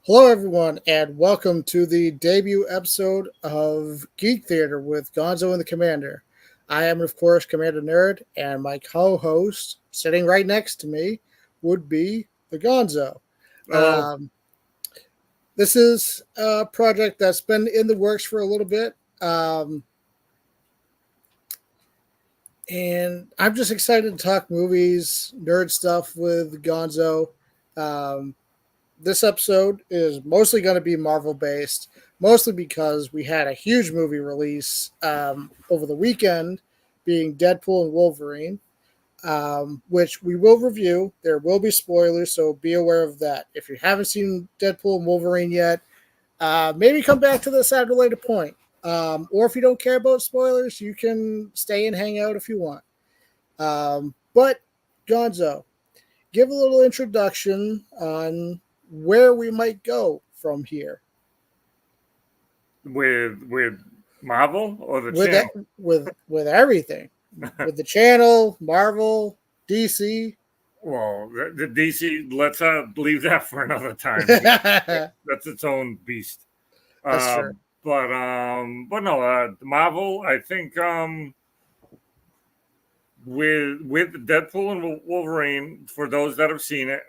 Hello, everyone, and welcome to the debut episode of Geek Theater with Gonzo and the Commander. I am, of course, Commander Nerd, and my co host, sitting right next to me, would be the Gonzo. Oh, Um, this is a project that's been in the works for a little bit, um, and I'm just excited to talk movies, nerd stuff with Gonzo. Um, this episode is mostly going to be Marvel based, mostly because we had a huge movie release over the weekend, being Deadpool and Wolverine, which we will review. There will be spoilers, so be aware of that. If you haven't seen Deadpool and Wolverine yet, maybe come back to this at a later point. Or if you don't care about spoilers, you can stay and hang out if you want. But Gonzo, give a little introduction on where we might go from here with Marvel or the with channel? with everything, with the channel, Marvel, DC. Well, the DC. Let's leave that for another time. That's That's its own beast. Uh, true. but no, Marvel. I think with Deadpool and Wolverine, for those that have seen it,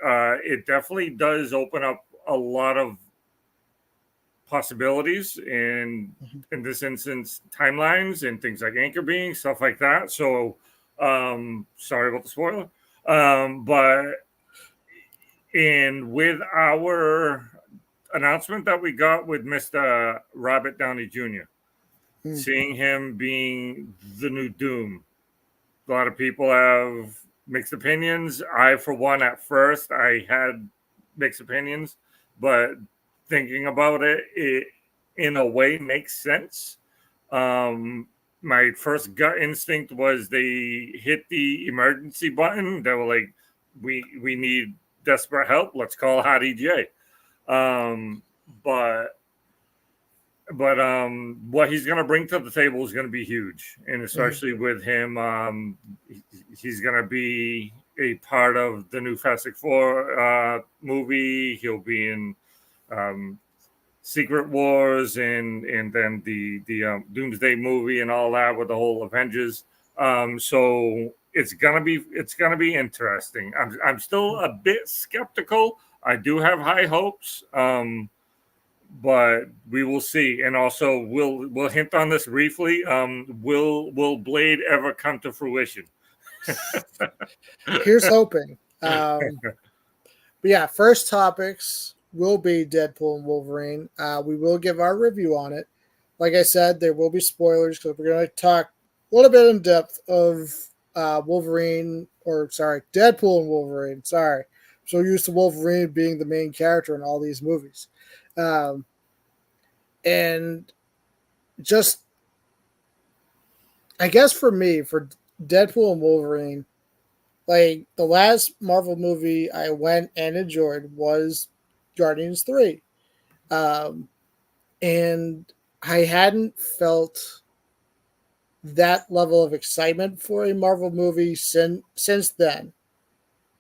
it definitely does open up a lot of possibilities in this instance timelines and things like anchor being stuff like that. So sorry about the spoiler, but and with our announcement that we got with Mr. Robert Downey Jr., Mm. seeing him being the new Doom, a lot of people have mixed opinions. I, for one, at first I had mixed opinions, but thinking about it, it in a way makes sense. Um, my first gut instinct was they hit the emergency button. They were like, "We need desperate help. Let's call Hottie J." Um, but what he's going to bring to the table is going to be huge, and Mm. especially with him, he's going to be a part of the new Fantastic Four movie. He'll be in um, Secret Wars and then the Doomsday movie and all that with the whole Avengers. So it's gonna be interesting. I'm still a bit skeptical. I do have high hopes. But we will see. And also, we'll hint on this briefly. Will Blade ever come to fruition? Here's hoping. But yeah, first topics will be Deadpool and Wolverine. We will give our review on it. Like I said, there will be spoilers because we're going to talk a little bit in depth of Deadpool and Wolverine. Sorry. I'm so used to Wolverine being the main character in all these movies. Um, and just, I guess for me, for Deadpool and Wolverine, like the last Marvel movie I went and enjoyed was Guardians 3. Um, and I hadn't felt that level of excitement for a Marvel movie since then.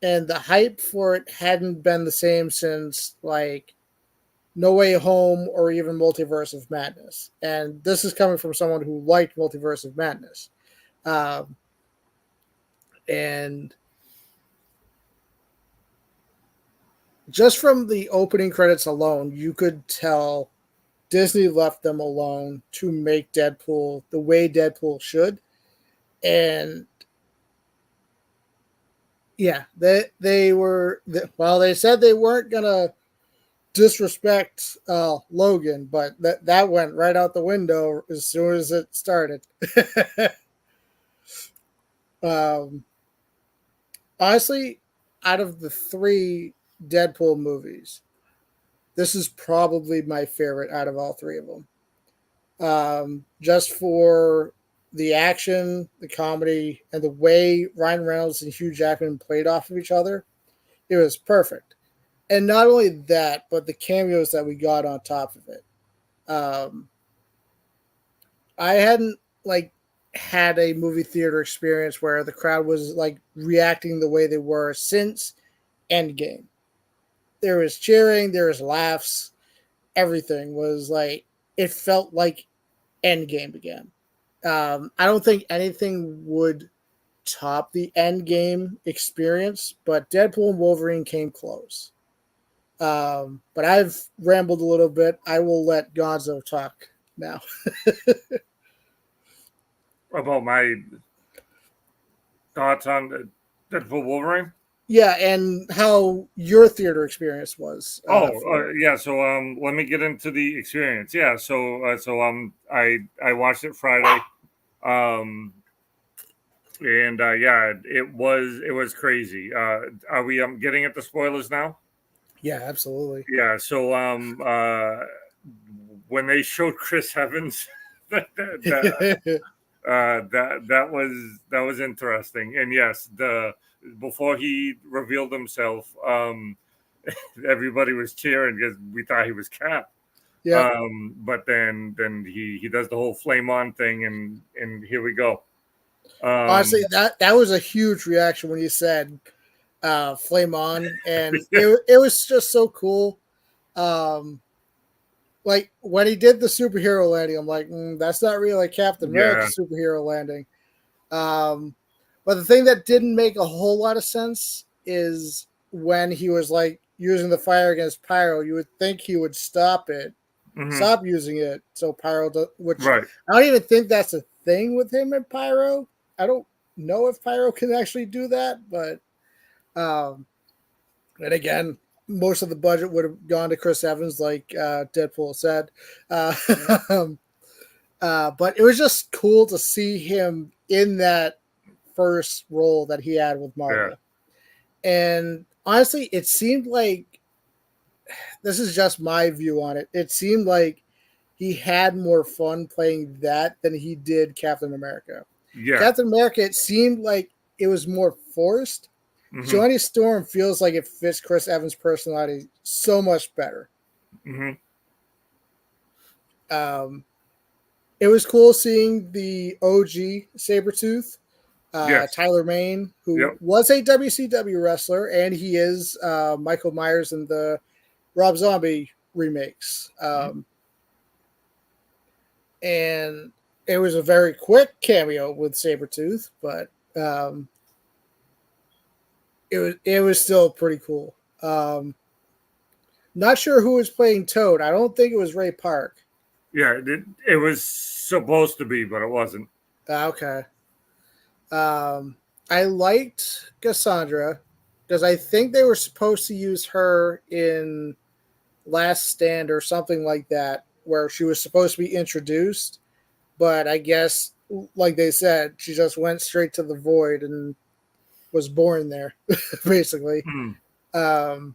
And the hype for it hadn't been the same since like No Way Home or even Multiverse of Madness. And this is coming from someone who liked Multiverse of Madness. Um, and just from the opening credits alone, you could tell Disney left them alone to make Deadpool the way Deadpool should. And yeah, they said they weren't gonna disrespect Logan, but that went right out the window as soon as it started. um, Honestly, out of the three Deadpool movies, this is probably my favorite out of all three of them. Just for the action, the comedy, and the way Ryan Reynolds and Hugh Jackman played off of each other, it was perfect. And not only that, but the cameos that we got on top of it. Um, I hadn't like had a movie theater experience where the crowd was like reacting the way they were since Endgame. there was cheering, there was laughs, everything was like it felt like Endgame again. I don't think anything would top the Endgame experience, but Deadpool and Wolverine came close. But I've rambled a little bit. I will let Gonzo talk now. About my thoughts on the Deadpool Wolverine. Yeah, and how your theater experience was for it. Yeah. So let me get into the experience. Yeah. I watched it Friday. Um, and yeah, it was crazy. Are we getting into spoilers now? Yeah, absolutely. Yeah. So when they showed Chris Evans, that, that that was interesting. And yes, the before he revealed himself, everybody was cheering because we thought he was Cap. Yeah. But then he does the whole flame on thing, and here we go. Honestly, that was a huge reaction when you said flame on, and it was just so cool. Um, like when he did the superhero landing, I'm like, that's not really like Captain America Yeah. superhero landing. But the thing that didn't make a whole lot of sense is when he was like using the fire against Pyro. You would think he would Hmm. stop using it, so Pyro, which Right. I don't even think that's a thing with him and Pyro. I don't know if Pyro can actually do that, but and again, most of the budget would have gone to Chris Evans, like Deadpool said. Uh, but it was just cool to see him in that first role that he had with Yeah. Marvel. And honestly, it seemed like this is just my view on it. It seemed like he had more fun playing that than he did Captain America. Yeah. Captain America, it seemed like it was more forced. Hmm. Johnny Storm feels like it fits Chris Evans' personality so much better. Hmm. Um, it was cool seeing the OG Sabretooth, Yes. Tyler Mane, who Yep. was a WCW wrestler, and he is Michael Myers in the Rob Zombie remakes. And it was a very quick cameo with Sabretooth, but it was still pretty cool. Not sure who was playing Toad. I don't think it was Ray Park. Yeah. It was supposed to be, but it wasn't. Okay. I liked Cassandra because I think they were supposed to use her in Last Stand or something like that, where she was supposed to be introduced, but I guess, like they said, she just went straight to the void and was born there, basically. Hmm. Um,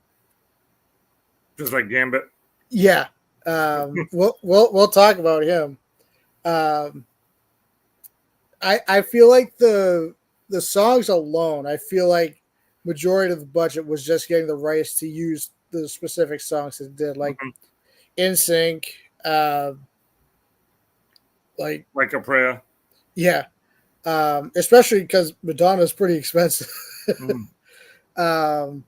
Just like Gambit. yeah, we'll talk about him. Um, I feel like the songs alone, I feel like majority of the budget was just getting the rights to use the specific songs it did, like Mhm. In Sync, like Like a prayer. yeah, especially because Madonna's pretty expensive. Mm. um,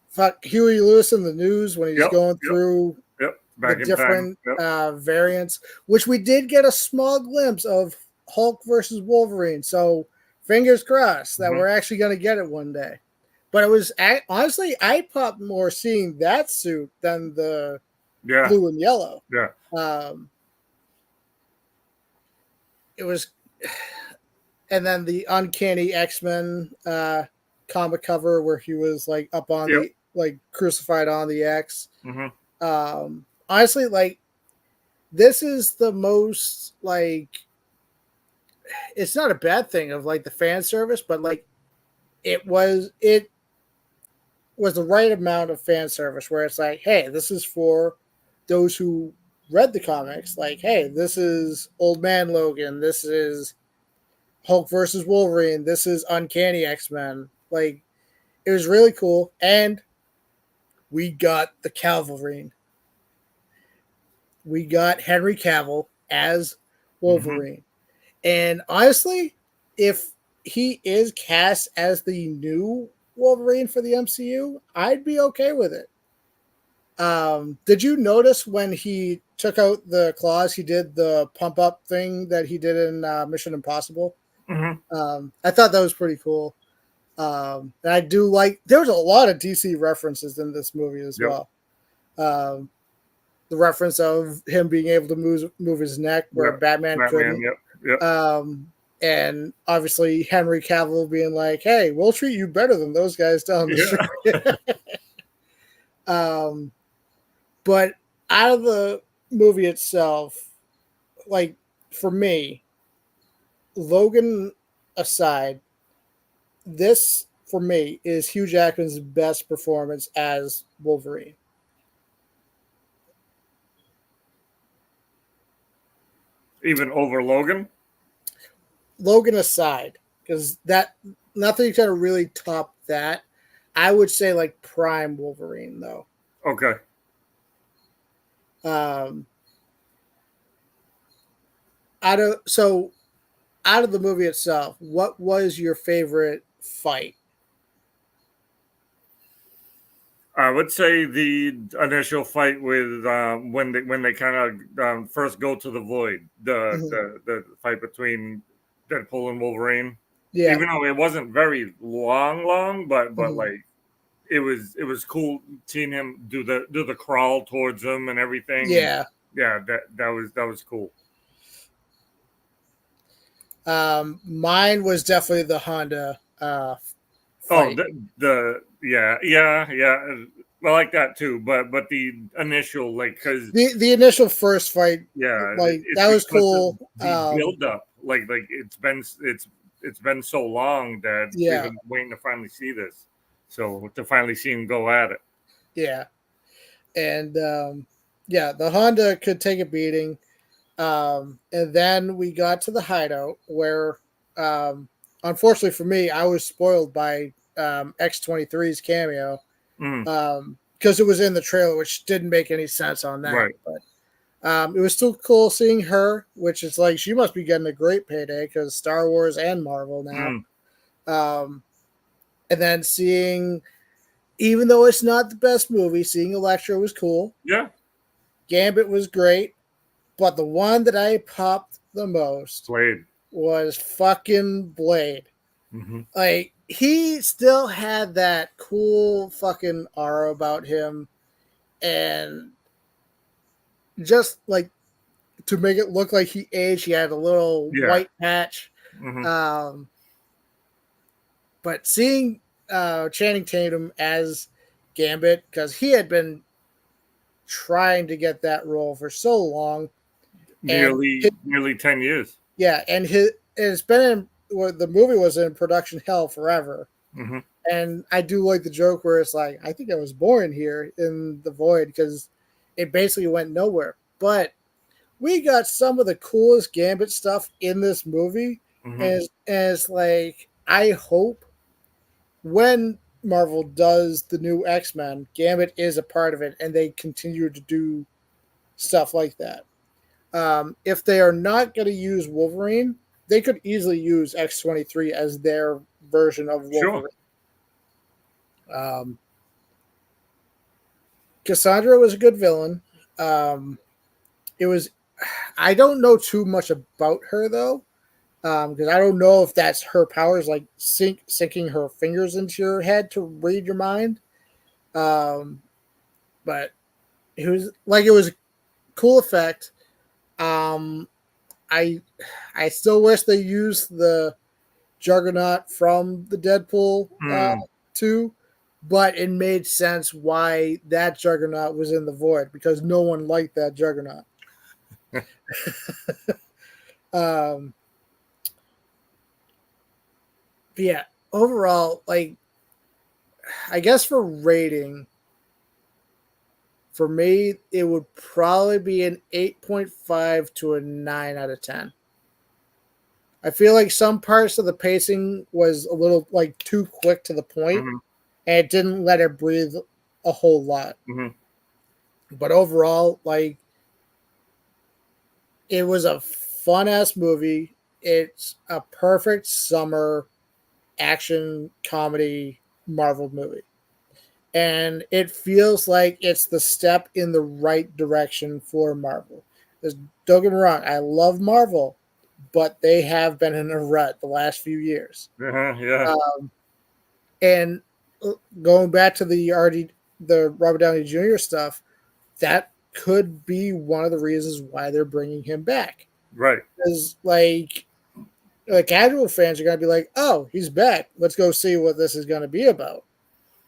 fuck Huey Lewis in the news when he's Yep. going Yep. through Yep. the Back in time. different Yep. variants, which we did get a small glimpse of Hulk versus Wolverine. So fingers crossed that Hmm. we're actually going to get it one day. But it was honestly, I popped more seeing that suit than the Yeah. blue and yellow. Yeah. Um, it was, and then the Uncanny X-Men comic cover where he was like up on Yep. the like crucified on the X. Hmm. Honestly, like this is the most like it's not a bad thing of like the fan service, but like it was the right amount of fan service where it's like, hey, this is for those who read the comics. Like, hey, this is Old Man Logan. This is Hulk versus Wolverine. This is Uncanny X-Men. Like, it was really cool. And we got the Calverine. We got Henry Cavill as Hmm. Wolverine. And honestly, if he is cast as the new Wolverine for the MCU, I'd be okay with it. Did you notice when he took out the claws, he did the pump up thing that he did in Mission Impossible? Hmm. I thought that was pretty cool. And I do like, there's a lot of DC references in this movie as Yep. well. Um, the reference of him being able to move his neck where Yep. Batman Batman. couldn't. Yep. Yep. And obviously Henry Cavill being like, "Hey, we'll treat you better than those guys down the Yeah. street." um, but out of the movie itself, like for me, Logan aside, this for me is Hugh Jackman's best performance as Wolverine. Even over Logan. Logan aside, because that nothing's gonna really top that. I would say like prime Wolverine though. Okay. Um, out of so out of the movie itself, what was your favorite fight? I would say the initial fight with when they kind of first go to the void, Mhm. the fight between Deadpool and Wolverine. Yeah. Even though it wasn't very long, but Mhm. like it was cool seeing him do the crawl towards them and everything, and Yeah. yeah, that was cool. Mine was definitely the Honda Oh, fight. yeah. I like that too, but the initial like because The initial first fight, yeah, like it's that was because of cool. the build up. Like it's been so long that we've Yeah. been waiting to finally see this. So to finally see him go at it. Yeah. And yeah, the Honda could take a beating. And then we got to the hideout where, um, unfortunately for me, I was spoiled by X-23's cameo Mm, because it was in the trailer, which didn't make any sense on that. right. But it was still cool seeing her, which is like she must be getting a great payday because Star Wars and Marvel now. Mm, Um, and then seeing, even though it's not the best movie, seeing Elektra was cool. yeah. Gambit was great, but the one that I popped the most Blade. was fucking Blade. Hmm. Like he still had that cool fucking aura about him, and just like to make it look like he aged, he had a little Yeah. white patch. Hmm. Um, but seeing Channing Tatum as Gambit, because he had been trying to get that role for so long, and Nearly 10 years. yeah, and it's been in, well, the movie was in production hell forever. Hmm. And I do like the joke where it's like, I think I was born here in the void because it basically went nowhere. But we got some of the coolest Gambit stuff in this movie. Hmm. And it's like, I hope when Marvel does the new X-Men, Gambit is a part of it and they continue to do stuff like that. If they are not going to use Wolverine, they could easily use X-23 as their version of Sure. Wolverine. Um, Cassandra was a good villain. Um, it was. I don't know too much about her though, because I don't know if that's her powers, like sinking her fingers into your head to read your mind. Um, but it was a cool effect. Um, I I still wish they used the Juggernaut from the Deadpool Mm. 2, but it made sense why that Juggernaut was in the void because no one liked that Juggernaut. Um, but yeah, overall, like, I guess for rating, for me, it would probably be an 8.5 to a 9 out of 10. I feel like some parts of the pacing was a little like too quick to the point, Hmm. and it didn't let it breathe a whole lot. Hmm. But overall, like, it was a fun ass movie. It's a perfect summer action comedy Marvel movie. And it feels like it's the step in the right direction for Marvel. Because don't get me wrong, I love Marvel, but they have been in a rut the last few years. Yeah. Um, and going back to the Robert Downey Jr. stuff, that could be one of the reasons why they're bringing him back. Right. Because like casual fans are going to be like, "Oh, he's back. Let's go see what this is going to be about."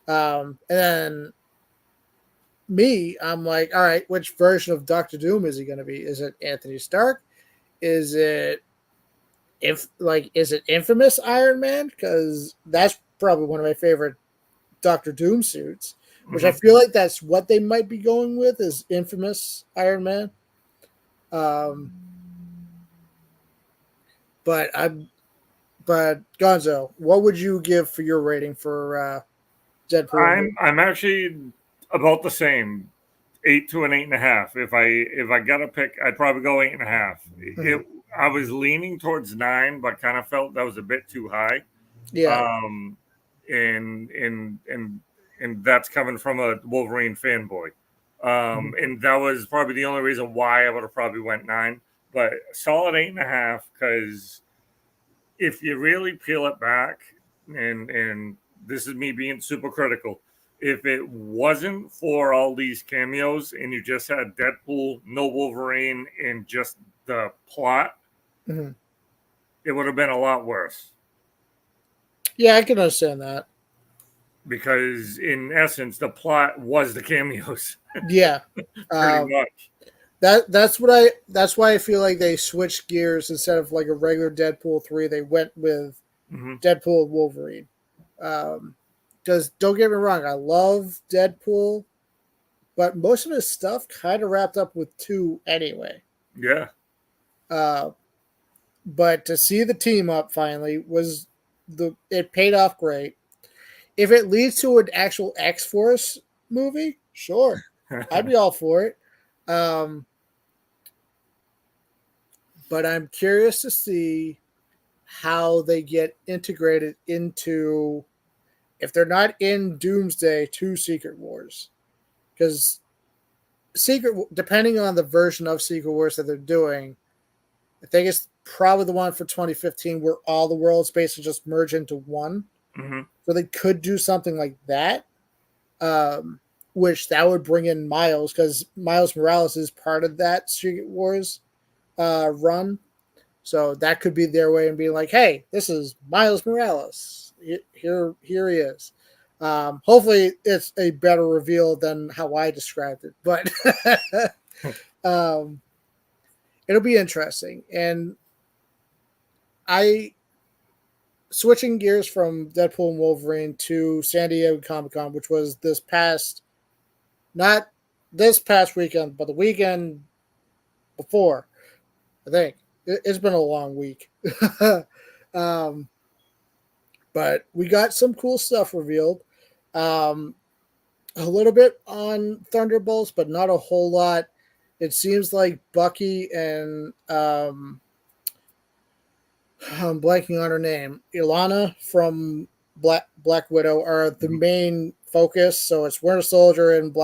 And then I'm like, "All right, which version of Doctor Doom is he going to be? Is it Anthony Stark? Is it is it infamous Iron Man? Because that's probably one of my favorite Doctor Doom suits, which I Hmm. feel like that's what they might be going with is infamous Iron Man. Um, but Gonzo, what would you give for your rating for Deadpool? I'm actually about the same, 8 to an 8.5. If I gotta pick, I'd probably go 8.5. Mhm. I was leaning towards 9, but kind of felt that was a bit too high. Yeah. Um, and that's coming from a Wolverine fanboy. Mhm. And that was probably the only reason why I would have probably went 9, but solid 8.5, because if you really peel it back, and this is me being super critical, if it wasn't for all these cameos and you just had Deadpool, no Wolverine, and just the plot, Mhm. it would have been a lot worse. Yeah, I can understand that. Because in essence, the plot was the cameos, Yeah. pretty Um, much. that's why I feel like they switched gears instead of like a regular Deadpool 3, they went with Hmm. Deadpool and Wolverine. Because don't get me wrong, I love Deadpool, but most of his stuff kind of wrapped up with 2 anyway. Yeah. Uh, but to see the team up finally was it paid off great. If it leads to an actual X Force movie, sure, I'd be all for it. Um, but I'm curious to see how they get integrated into if they're not in Doomsday to Secret Wars, because depending on the version of Secret Wars that they're doing, I think it's probably the one for 2015 where all the worlds basically just merge into one. Hmm. So they could do something like that, um, which that would bring in Miles because Miles Morales is part of that Secret Wars run. So that could be their way of being like, "Hey, this is Miles Morales. Here he is." Hopefully, it's a better reveal than how I described it, but um, it'll be interesting. And I switching gears from Deadpool and Wolverine to San Diego Comic Con, which was not this past weekend, but the weekend before. I think it's been a long week. um, but we got some cool stuff revealed. Um, a little bit on Thunderbolts, but not a whole lot. It seems like Bucky and I'm blanking on her name, Ilana from Black Widow are the main focus. So it's Winter Soldier and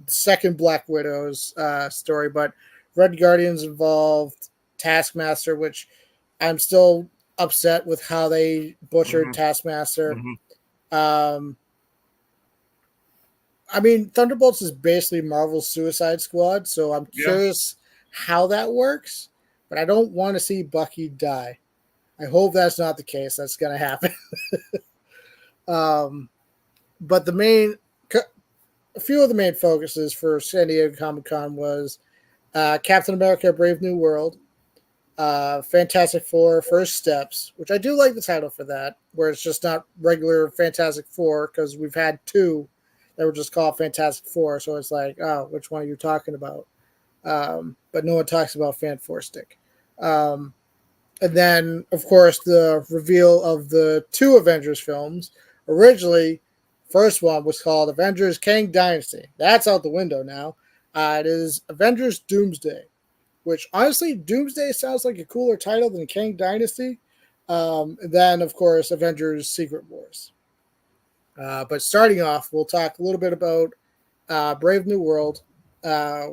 second Black Widow's story, but Red Guardian's involved, Taskmaster, which I'm still upset with how they butchered Hmm. Taskmaster. Hmm. Um, I mean, Thunderbolts is basically Marvel's Suicide Squad, so I'm Yeah. curious how that works, but I don't want to see Bucky die. I hope that's not the case. That's going to happen. um, but a few of the main focuses for San Diego Comic Con was Captain America: Brave New World, Fantastic Four: First Steps, which I do like the title for that, where it's just not regular Fantastic Four because we've had 2 that were just called Fantastic Four. So it's like, oh, which one are you talking about? But no one talks about Fan Four Stick. Um, and then, of course, the reveal of the 2 Avengers films. Originally, first one was called Avengers Kang Dynasty. That's out the window now. It is Avengers Doomsday, which honestly, Doomsday sounds like a cooler title than Kang Dynasty. Then, of course, Avengers Secret Wars. But starting off, we'll talk a little bit about Brave New World,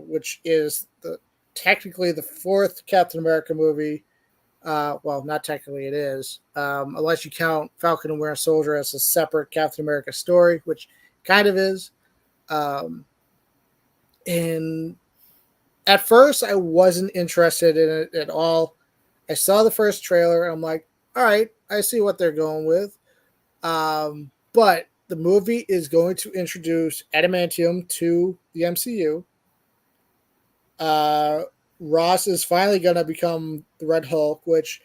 which is technically the fourth Captain America movie. Well, not technically, it is, unless you count Falcon and Winter Soldier as a separate Captain America story, which kind of is. Um, and at first, I wasn't interested in it at all. I saw the first trailer, and I'm like, all right, I see what they're going with. But the movie is going to introduce adamantium to the MCU. Uh, Ross is finally going to become the Red Hulk, which,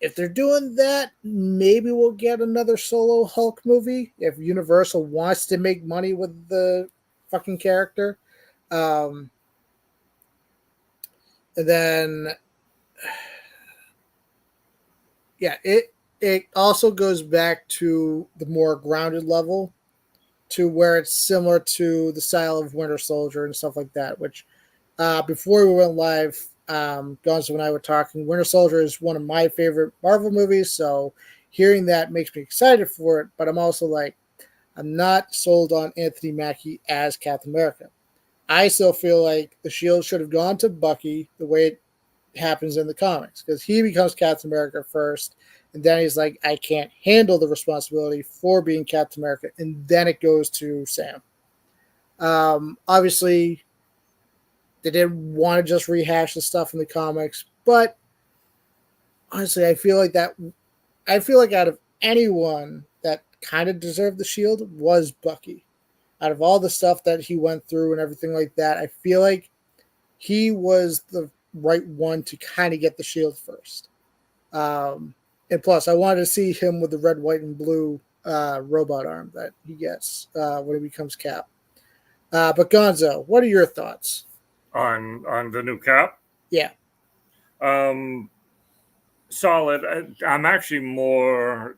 if they're doing that, maybe we'll get another solo Hulk movie if Universal wants to make money with the fucking character. Um, and then, yeah, it also goes back to the more grounded level, to where it's similar to the style of Winter Soldier and stuff like that. Which, before we went live, Gonzo and I were talking. Winter Soldier is one of my favorite Marvel movies, so hearing that makes me excited for it. But I'm also like, I'm not sold on Anthony Mackie as Captain America. I still feel like the Shield should have gone to Bucky the way it happens in the comics, because he becomes Captain America first, and then he's like, I can't handle the responsibility for being Captain America, and then it goes to Sam. Obviously, they didn't want to just rehash the stuff in the comics, but honestly, I feel like out of anyone that kind of deserved the shield was Bucky. Out of all the stuff that he went through and everything like that, I feel like he was the right one to kind of get the shield first. And plus, I wanted to see him with the red, white, and blue robot arm that he gets when he becomes Cap. But Gonzo, what are your thoughts? On the new Cap. Yeah. Solid. I'm actually more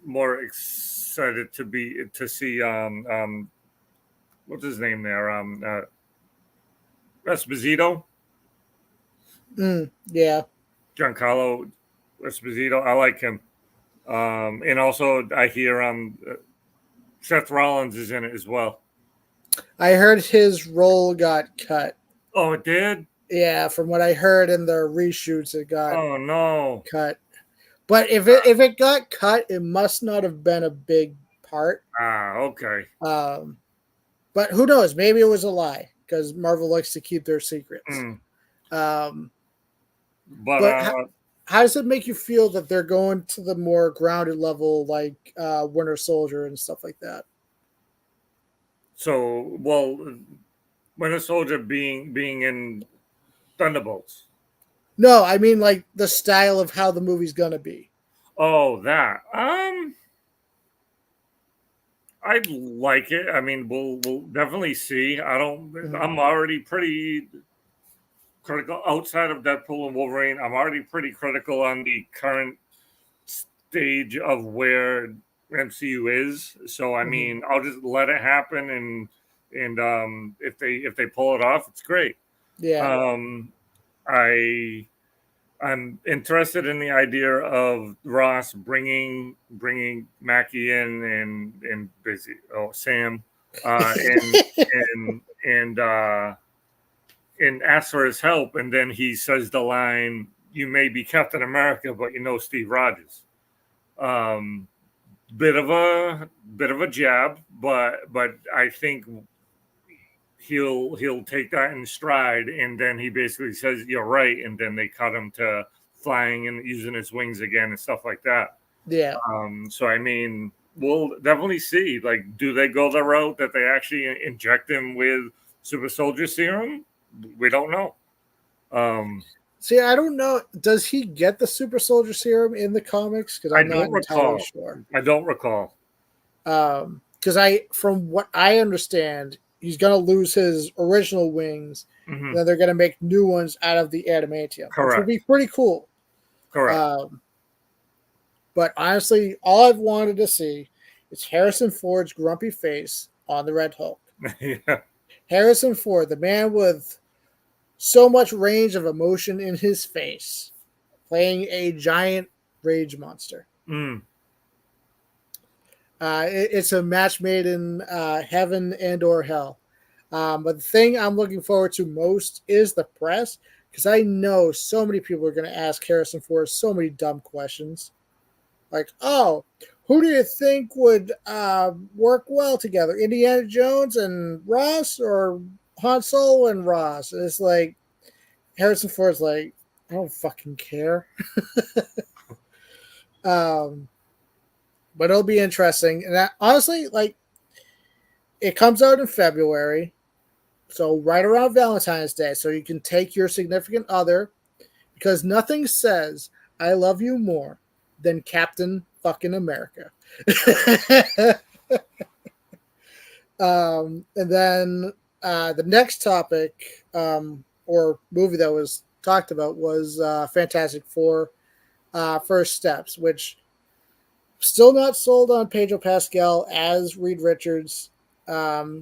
excited to see what's his name there, Esposito, Yeah. Giancarlo Esposito. I like him. And also I hear Seth Rollins is in it as well. I heard his role got cut. Oh, it did? Yeah, from what I heard in the reshoots, it got cut. But if it got cut, it must not have been a big part. Okay. But who knows? Maybe it was a lie, because Marvel likes to keep their secrets. But how does it make you feel that they're going to the more grounded level, like Winter Soldier and stuff like that? So, well, Winter Soldier being in Thunderbolts. No, I mean like the style of how the movie's gonna be. Oh, that. I like it. I mean, we'll definitely see. I'm already pretty critical outside of Deadpool and Wolverine. I'm already pretty critical on the current stage of where MCU is. So I mean, I'll just let it happen, and if they pull it off, it's great. Yeah. I'm interested in the idea of Ross bringing Mackie in and busy Sam and asks for his help, and then he says the line, "You may be Captain America, but you know Steve Rogers." Bit of a jab, but I think he'll take that in stride, and then he basically says, "You're right," and then they cut him to flying and using his wings again and stuff like that. Yeah. So I mean, we'll definitely see. Like, do they go the route that they actually inject him with super soldier serum? We don't know. See, I don't know. Does he get the super soldier serum in the comics? Because I'm not entirely sure. I don't recall. Because from what I understand, he's going to lose his original wings, and then they're going to make new ones out of the adamantium. Correct. Which would be pretty cool. Correct. But honestly, all I've wanted to see is Harrison Ford's grumpy face on the Red Hulk. Yeah. Harrison Ford, the man with so much range of emotion in his face, playing a giant rage monster. It's a match made in heaven and or hell. But the thing I'm looking forward to most is the press because I know so many people are going to ask Harrison Ford so many dumb questions. Like, oh, who do you think would work well together? Indiana Jones and Ross or Han Solo and Ross? And it's like, Harrison Ford's like, I don't fucking care. Um, but it'll be interesting. And honestly, like, it comes out in February. So right around Valentine's Day. So you can take your significant other because nothing says I love you more than Captain fucking America. And then the next topic or movie that was talked about was Fantastic Four First Steps, which still not sold on Pedro Pascal as Reed Richards.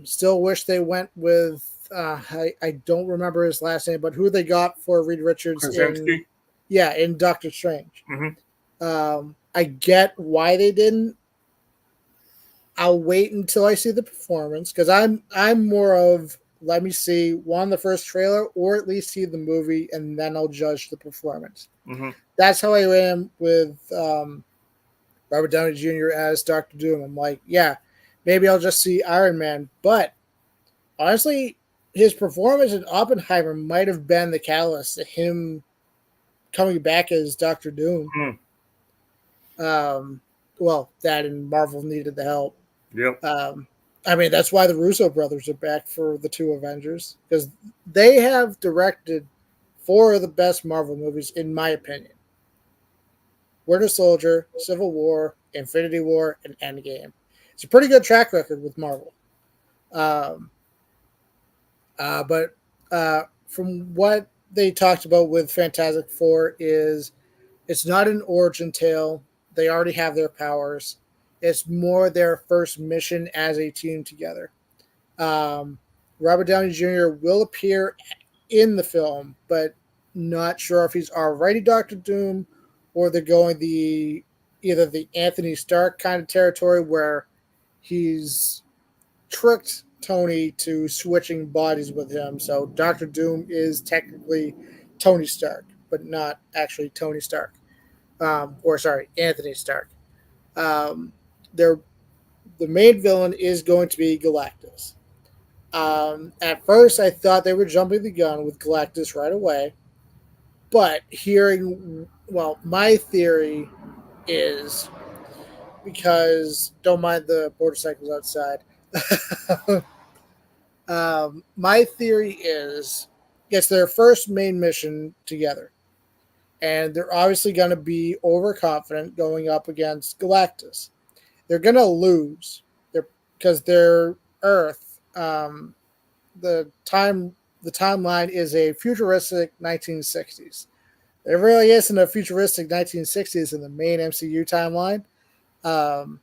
Still wish they went with I don't remember his last name, but who they got for Reed Richards Krasinski. in Doctor Strange. Mm-hmm. I get why they didn't. I'll wait until I see the performance because I'm more of let me see one the first trailer or at least see the movie and then I'll judge the performance. Mm-hmm. That's how I am with Robert Downey Jr. as Doctor Doom. I'm like, yeah, maybe I'll just see Iron Man, but honestly, his performance in Oppenheimer might have been the catalyst to him coming back as Doctor Doom. Well, that and Marvel needed the help. Yep. I mean, that's why the Russo brothers are back for the two Avengers because they have directed four of the best Marvel movies, in my opinion: Winter Soldier, Civil War, Infinity War, and Endgame. It's a pretty good track record with Marvel. Um, but from what they talked about with Fantastic Four is it's not an origin tale. They already have their powers. It's more their first mission as a team together. Um, Robert Downey Jr. will appear in the film, but not sure if he's already Doctor Doom or they're going the either the Anthony Stark kind of territory where he's tricked Tony to switching bodies with him. So Doctor Doom is technically Tony Stark, but not actually Tony Stark. Or sorry, Anthony Stark. Um, they're, the main villain is going to be Galactus. At first, I thought they were jumping the gun with Galactus right away, but well, my theory is because don't mind the motorcycles outside. My theory is it's their first main mission together, and they're obviously going to be overconfident going up against Galactus. They're going to lose, because their Earth, the timeline is a futuristic 1960s. There really isn't a futuristic 1960s in the main MCU timeline. Um,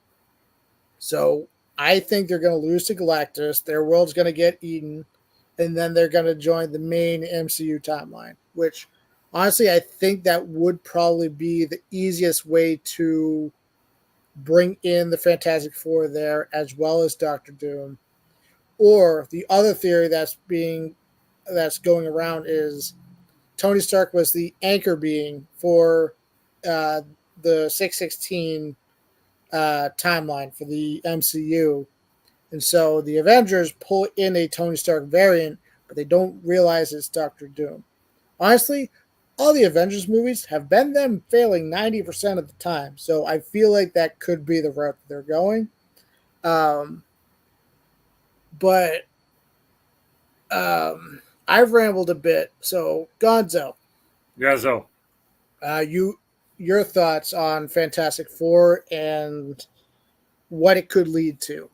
so I think they're going to lose to Galactus. Their world's going to get eaten, and then they're going to join the main MCU timeline, which honestly, I think that would probably be the easiest way to bring in the Fantastic Four there, as well as Doctor Doom. Or the other theory that's going around is Tony Stark was the anchor being for uh, the 616 timeline for the MCU. And so the Avengers pull in a Tony Stark variant, but they don't realize it's Doctor Doom. Honestly, all the Avengers movies have been them failing 90% of the time. So I feel like that could be the route that they're going. Um, but I've rambled a bit. So, Gonzo, Gonzo. Your thoughts on Fantastic Four and what it could lead to?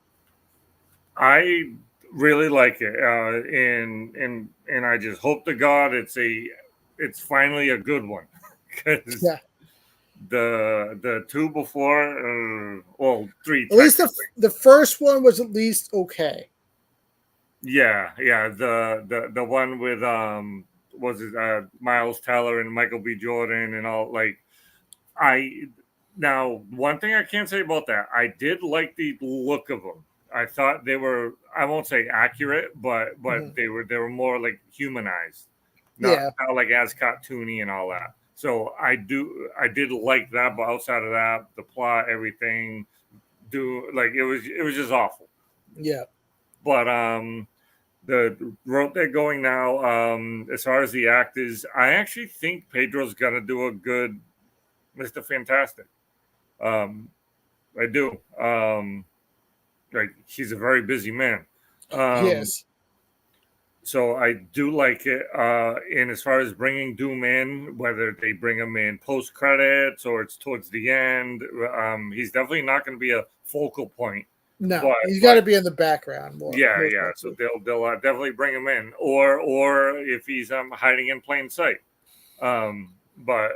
I really like it, and I just hope to God it's finally a good one because Yeah, the two before, well, three at least technically. the first one was at least okay. Yeah, the one with was it Miles Teller and Michael B. Jordan and all, like I Now, one thing I can't say about that, I did like the look of them. I thought they were, I won't say accurate, but Mhm. they were more like humanized, Yeah, not like as cartoony and all that. So I did like that, but outside of that, the plot, everything, do like it was just awful. yeah, But the route they're going now, as far as the actors, I actually think Pedro's gonna do a good Mr. Fantastic. Um, I do. Like he's a very busy man. Um, yes, so I do like it. And as far as bringing Doom in, whether they bring him in post credits or it's towards the end, he's definitely not going to be a focal point. no, But he's got but to be in the background more, yeah, most yeah. So likely. they'll definitely bring him in, or if he's hiding in plain sight. But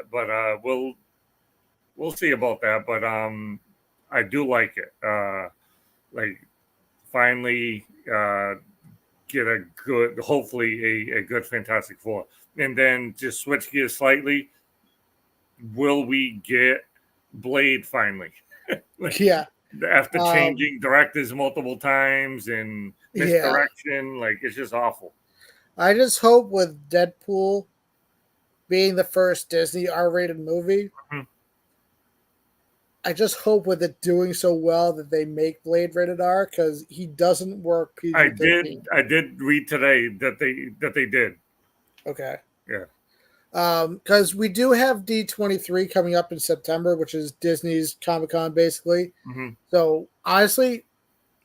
we'll see about that. But I do like it. Like finally get a good, hopefully a good Fantastic Four, and then just switch gears slightly. Will we get Blade finally? Like Yeah, after um, changing directors multiple times and yeah. misdirection, like it's just awful. I just hope with Deadpool being the first Disney R-rated movie, Mhm. I just hope with it doing so well that they make Blade rated R because he doesn't work I PG did 13. I did read today that they did. Okay. Yeah. Because we do have D23 coming up in September, which is Disney's Comic Con basically. Hmm. So honestly,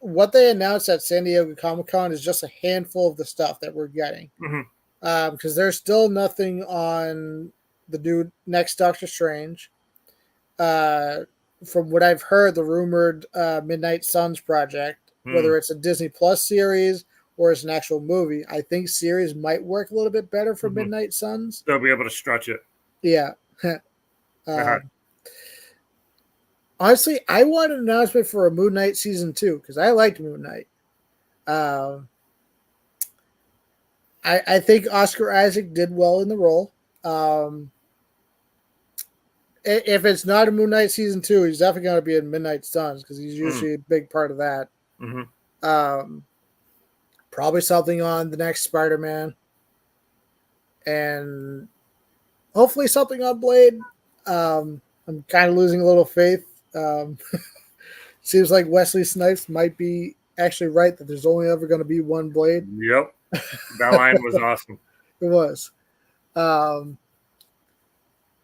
what they announced at San Diego Comic Con is just a handful of the stuff that we're getting. Hmm. Because there's still nothing on the new next Doctor Strange. Uh, from what I've heard, the rumored Midnight Suns project, Hmm. whether it's a Disney Plus series or it's an actual movie, I think series might work a little bit better for Hmm. Midnight Suns. They'll be able to stretch it. Yeah. Uh-huh. um, honestly, I want an announcement for a Moon Knight season 2 because I liked Moon Knight. Um, I think Oscar Isaac did well in the role. Um, if it's not a Moon Knight season 2, he's definitely going to be in Midnight Suns because he's Mm. usually a big part of that. Hmm. Um, probably something on the next Spider Man, and hopefully something on Blade. I'm kind of losing a little faith. Seems like Wesley Snipes might be actually right that there's only ever going to be one Blade. Yep. That line was awesome. It was. Um,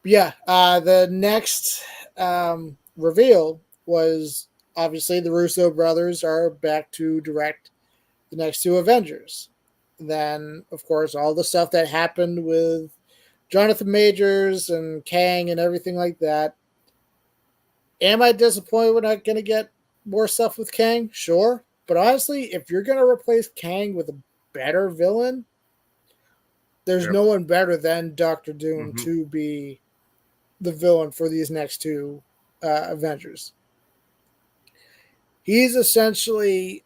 yeah, the next reveal was obviously the Russo brothers are back to direct the next two Avengers. Then, of course, all the stuff that happened with Jonathan Majors and Kang and everything like that. Am I disappointed we're not going to get more stuff with Kang? Sure. But honestly, if you're going to replace Kang with a better villain, there's Yep. no one better than Doctor Doom Hmm. to be the villain for these next two Avengers. He's essentially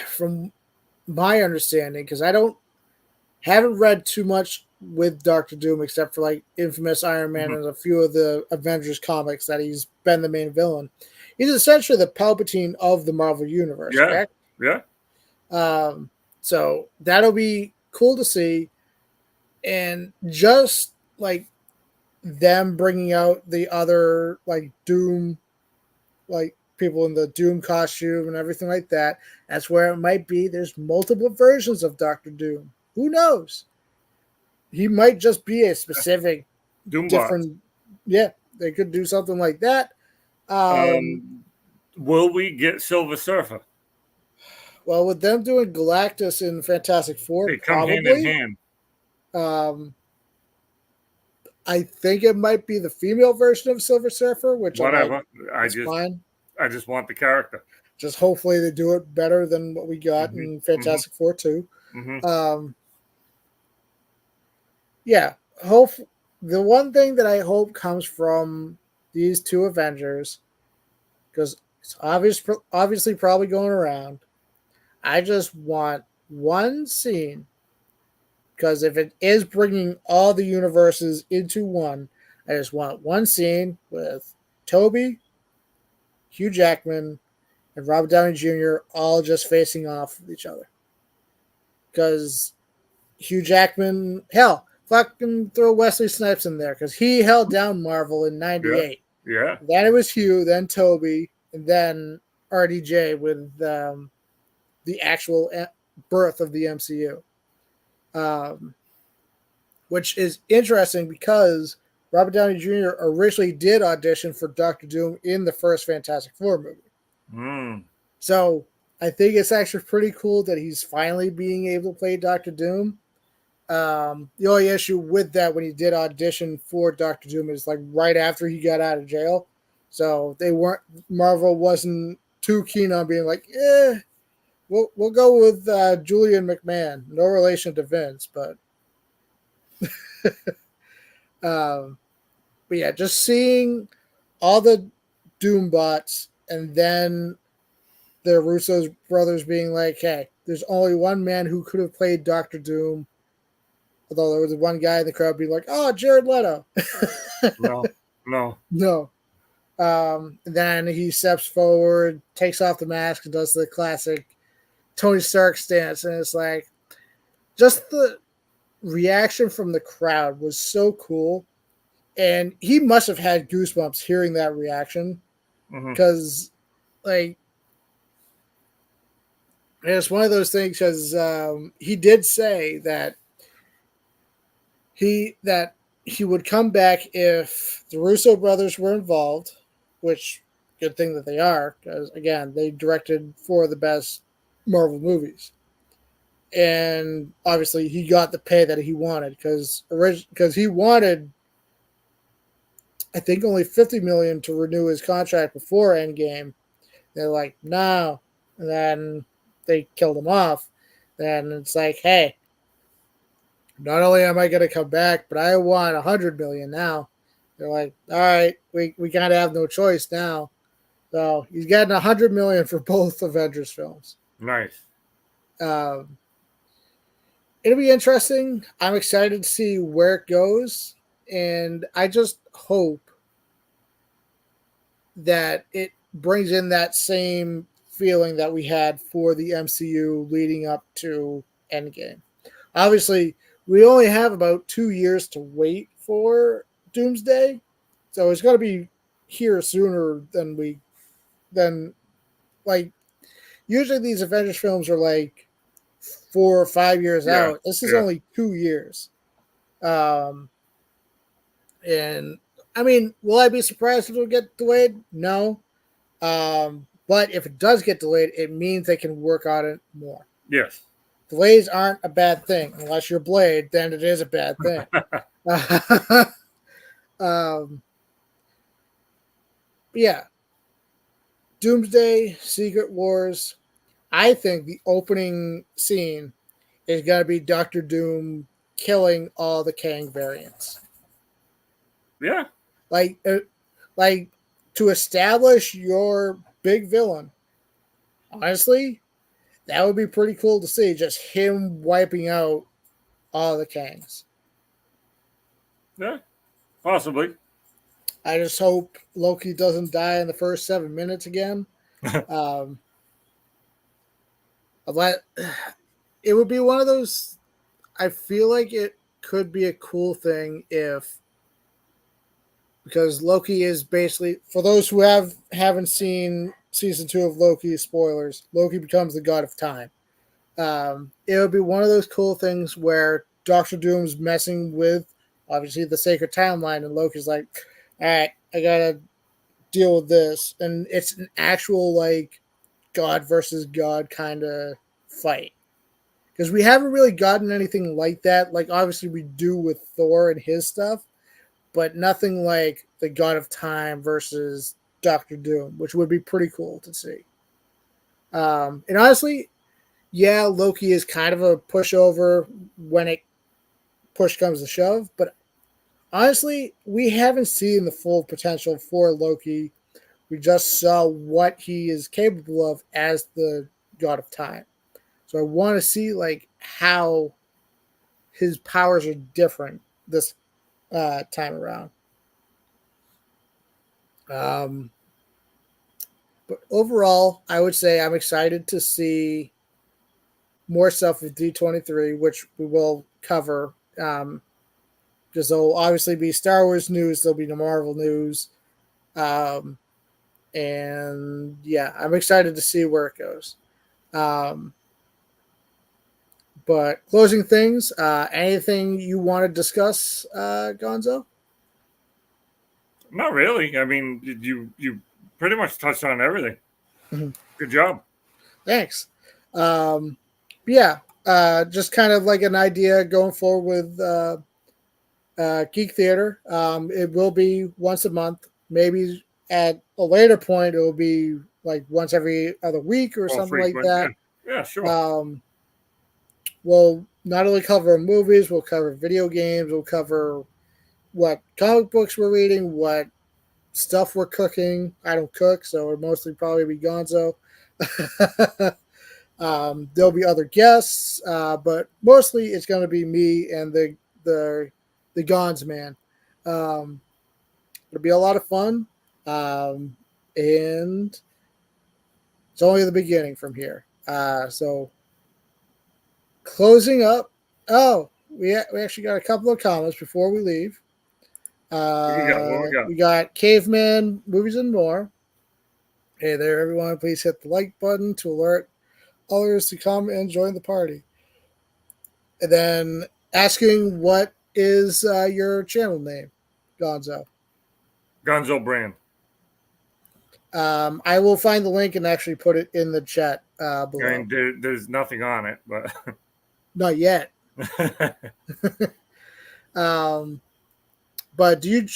from my understanding, because I don't haven't read too much with Doctor Doom except for like Infamous Iron Man Hmm. and a few of the Avengers comics that he's been the main villain. He's essentially the Palpatine of the Marvel Universe, Yeah. correct? Yeah. Um, so that'll be cool to see. And just like them bringing out the other like Doom, like people in the Doom costume and everything like that, that's where it might be. There's multiple versions of Doctor Doom. Who knows? He might just be a specific Doombots. different. Yeah, they could do something like that. Um, Um, will we get Silver Surfer? well, with them doing Galactus in Fantastic Four, They come hand in probably. hand. Um, I think it might be the female version of Silver Surfer, which I'm like, Whatever. I it's just fine. I just want the character. Just hopefully they do it better than what we got Hmm. in Hmm. Fantastic Four 2. Hmm. Um, yeah, hope the one thing that I hope comes from these two Avengers, because it's obviously probably going around. I just want one scene, because if it is bringing all the universes into one, I just want one scene with Toby, Hugh Jackman, and Robert Downey Jr. all just facing off with each other. Because Hugh Jackman, hell, fucking throw Wesley Snipes in there because he held down Marvel in Yeah. '98. Yeah. Then it was Hugh, then Toby, and then RDJ with the actual birth of the MCU. Um, which is interesting because Robert Downey Jr. originally did audition for Doctor Doom in the first Fantastic Four movie. Mm. So I think it's actually pretty cool that he's finally being able to play Doctor Doom. The only issue with that when he did audition for Doctor Doom is like right after he got out of jail. So Marvel wasn't too keen on being like, we'll go with Julian McMahon. No relation to Vince, but um, but yeah, just seeing all the Doom bots and then the Russo's brothers being like, hey, there's only one man who could have played Doctor Doom. Although there was one guy in the crowd being like, oh, Jared Leto. No. No. No. Then he steps forward, takes off the mask, and does the classic Tony Stark stance. And it's like, just the reaction from the crowd was so cool. And he must have had goosebumps hearing that reaction. Mm-hmm. Because, like, it's one of those things because he did say that he would come back if the Russo brothers were involved, which good thing that they are, because again, they directed four of the best Marvel movies. And obviously he got the pay that he wanted because he wanted I think only 50 million to renew his contract before Endgame. They're like, no. And then they killed him off. Then it's like, hey, not only am I going to come back, but I want 100 million now. They're like, all right, we kind of have no choice now. So he's getting 100 million for both Avengers films. Nice. It'll be interesting. I'm excited to see where it goes. And I just hope that it brings in that same feeling that we had for the MCU leading up to Endgame. Obviously, we only have about 2 years to wait for Doomsday, so it's going to be here sooner than like usually these Avengers films are like 4 or 5 years out. This is only 2 years, and I mean, will I be surprised if it'll get delayed? No, but if it does get delayed, it means they can work on it more. Yes. Delays aren't a bad thing unless you're Blade. Then it is a bad thing. Yeah, Doomsday, Secret Wars. I think the opening scene is going to be Doctor Doom killing all the Kang variants. Yeah. Like to establish your big villain. Honestly, that would be pretty cool to see. Just him wiping out all the Kangs. Yeah. Possibly. I just hope Loki doesn't die in the first 7 minutes again. It would be one of those. I feel like it could be a cool thing because Loki is basically, for those who haven't seen season 2 of Loki, spoilers, Loki becomes the god of time. It would be one of those cool things where Doctor Doom's messing with obviously the sacred timeline, and Loki's like, all right, I gotta deal with this, and it's an actual like God versus God kind of fight. Because we haven't really gotten anything like that. Like obviously we do with Thor and his stuff, but nothing like the God of Time versus Doctor Doom, which would be pretty cool to see. And honestly, yeah, Loki is kind of a pushover when it push comes to shove, but honestly, we haven't seen the full potential for Loki. We just saw what he is capable of as the God of Time. So I want to see like how his powers are different this time around. Um, but overall, I would say I'm excited to see more stuff with D23, which we will cover. Because there'll obviously be Star Wars news, there'll be the Marvel news. Um, and yeah, I'm excited to see where it goes. Um, but closing things, anything you want to discuss, Gonzo? Not really. I mean, you pretty much touched on everything. Good job. Thanks. Um, yeah, just kind of like an idea going forward with Geek Theater. It will be once a month. Maybe at a later point, it will be like once every other week or More something like frequent. Yeah. that. Yeah. Sure. Um, we'll not only cover movies, we'll cover video games, we'll cover what comic books we're reading, what stuff we're cooking. I don't cook, so it'll mostly probably be Gonzo. There'll be other guests, but mostly it's going to be me and the Gons man. Um, it'll be a lot of fun, and it's only the beginning from here. So closing up. Oh, we actually got a couple of comments before we leave. What we got? What we got? We got Caveman Movies and More. Hey there, everyone. Please hit the like button to alert others to come and join the party. And then asking what is your channel name, Gonzo. Gonzo brand. I will find the link and actually put it in the chat I below. mean, there's nothing on it, but Not yet. But do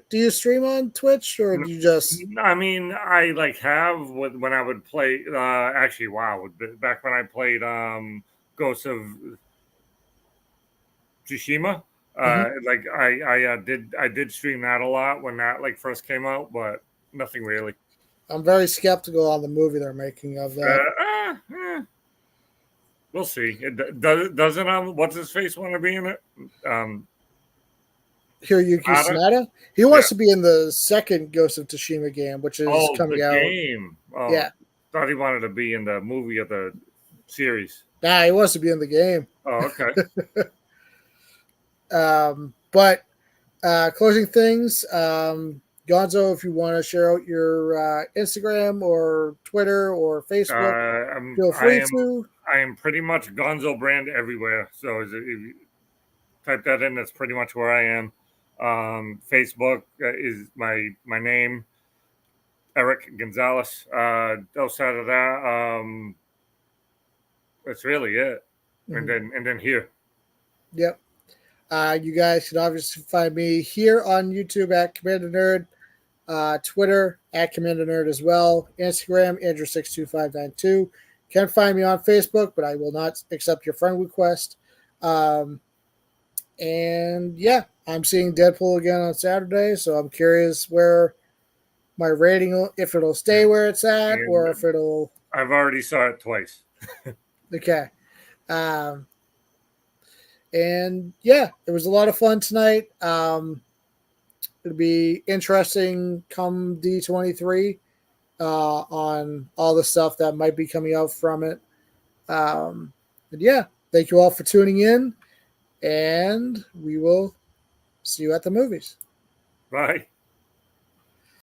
you stream on Twitch or do you just? I mean, I like have when I would play. Actually, wow, back when I played Ghost of Tsushima. Mhm. Like I did stream that a lot when that like first came out, but nothing really. I'm very skeptical on the movie they're making of that. We'll see. Doesn't what's his face want to be in it? Hiroyuki Ada? Sanada. He Yeah. wants to be in the second Ghost of Tsushima game, which is Oh, the coming out. game. Oh, Yeah. thought he wanted to be in the movie of the series. Nah, he wants to be in the game. Oh, okay. But closing things, Gonzo, if you want to share out your Instagram or Twitter or Facebook, feel free to. I am pretty much Gonzo brand everywhere. So if you type that in, that's pretty much where I am. Facebook is my name, Eric Gonzalez. Outside of that, that's really it. Mhm. And then here. Yep. You guys can obviously find me here on YouTube at Commander Nerd, Twitter at Commander Nerd as well, Instagram Andrew62592. Can find me on Facebook, but I will not accept your friend request. And yeah, I'm seeing Deadpool again on Saturday, so I'm curious where my rating, if it'll stay where it's at, And or if it'll. I've already saw it twice. Okay. And yeah, it was a lot of fun tonight. It'll be interesting come D23 on all the stuff that might be coming out from it. But yeah, thank you all for tuning in, and we will see you at the movies. Bye.